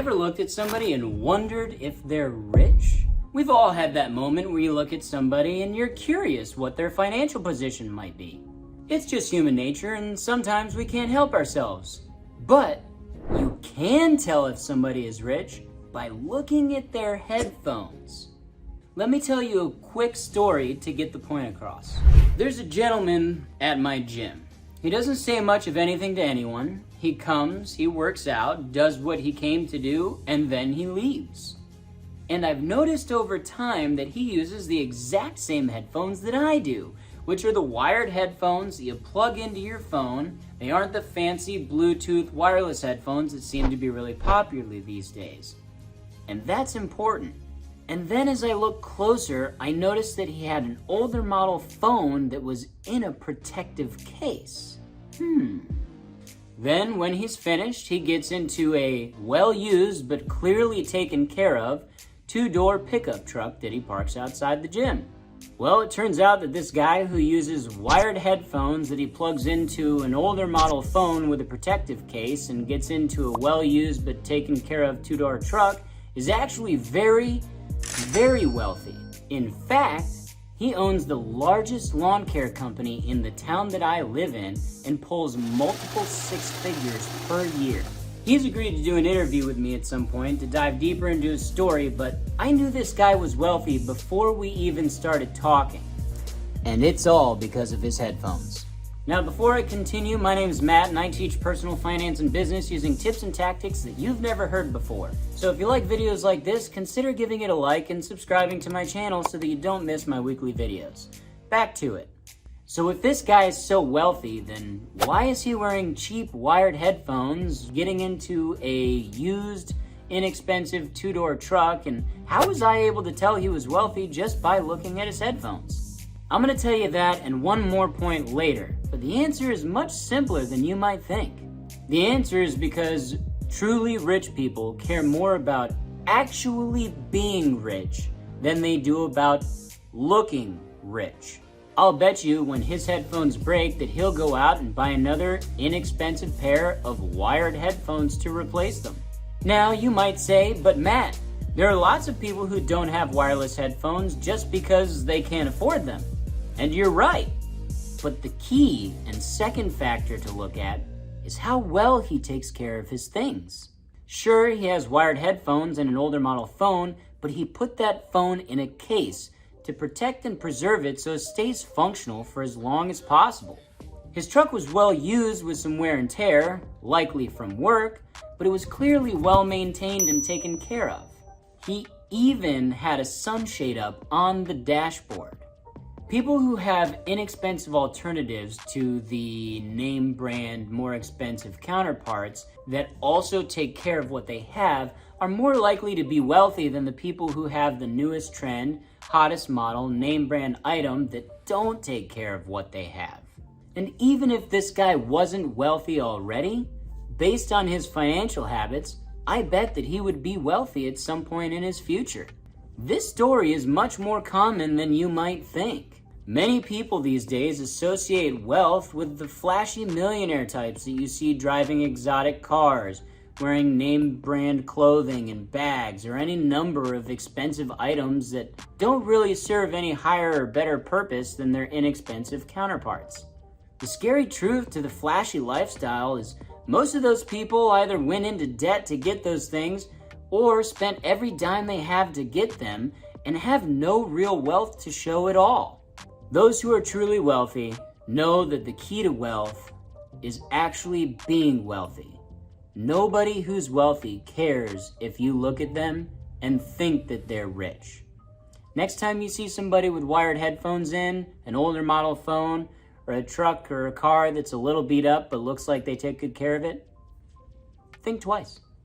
ever looked at somebody and wondered if they're rich? We've all had that moment where you look at somebody and you're curious what their financial position might be. It's just human nature, and sometimes we can't help ourselves. But you can tell if somebody is rich by looking at their headphones. Let me tell you a quick story to get the point across. There's a gentleman at my gym. He doesn't say much of anything to anyone. He comes, he works out, does what he came to do, and then he leaves. And I've noticed over time that he uses the exact same headphones that I do, which are the wired headphones that you plug into your phone. They aren't the fancy Bluetooth wireless headphones that seem to be really popular these days. And that's important. And then as I looked closer, I noticed that he had an older model phone that was in a protective case. Then when he's finished, he gets into a well-used but clearly taken care of two-door pickup truck that he parks outside the gym. Well, it turns out that this guy who uses wired headphones that he plugs into an older model phone with a protective case and gets into a well-used but taken care of two-door truck is actually very, very wealthy. In fact, he owns the largest lawn care company in the town that I live in and pulls multiple six figures per year. He's agreed to do an interview with me at some point to dive deeper into his story, but I knew this guy was wealthy before we even started talking. And it's all because of his headphones. Now, before I continue, my name is Matt and I teach personal finance and business using tips and tactics that you've never heard before. So if you like videos like this, consider giving it a like and subscribing to my channel so that you don't miss my weekly videos. Back to it. So if this guy is so wealthy, then why is he wearing cheap wired headphones, getting into a used, inexpensive two-door truck, and how was I able to tell he was wealthy just by looking at his headphones? I'm going to tell you that and one more point later, but the answer is much simpler than you might think. The answer is because truly rich people care more about actually being rich than they do about looking rich. I'll bet you when his headphones break that he'll go out and buy another inexpensive pair of wired headphones to replace them. Now you might say, but Matt, there are lots of people who don't have wireless headphones just because they can't afford them. And you're right. But the key and second factor to look at is how well he takes care of his things. Sure, he has wired headphones and an older model phone, but he put that phone in a case to protect and preserve it so it stays functional for as long as possible. His truck was well used with some wear and tear, likely from work, but it was clearly well maintained and taken care of. He even had a sunshade up on the dashboard. People who have inexpensive alternatives to the name brand, more expensive counterparts that also take care of what they have are more likely to be wealthy than the people who have the newest trend, hottest model, name brand item that don't take care of what they have. And even if this guy wasn't wealthy already, based on his financial habits, I bet that he would be wealthy at some point in his future. This story is much more common than you might think. Many people these days associate wealth with the flashy millionaire types that you see driving exotic cars, wearing name brand clothing and bags, or any number of expensive items that don't really serve any higher or better purpose than their inexpensive counterparts. The scary truth to the flashy lifestyle is most of those people either went into debt to get those things or spent every dime they have to get them and have no real wealth to show at all. Those who are truly wealthy know that the key to wealth is actually being wealthy. Nobody who's wealthy cares if you look at them and think that they're rich. Next time you see somebody with wired headphones in, an older model phone, or a truck or a car that's a little beat up but looks like they take good care of it, think twice.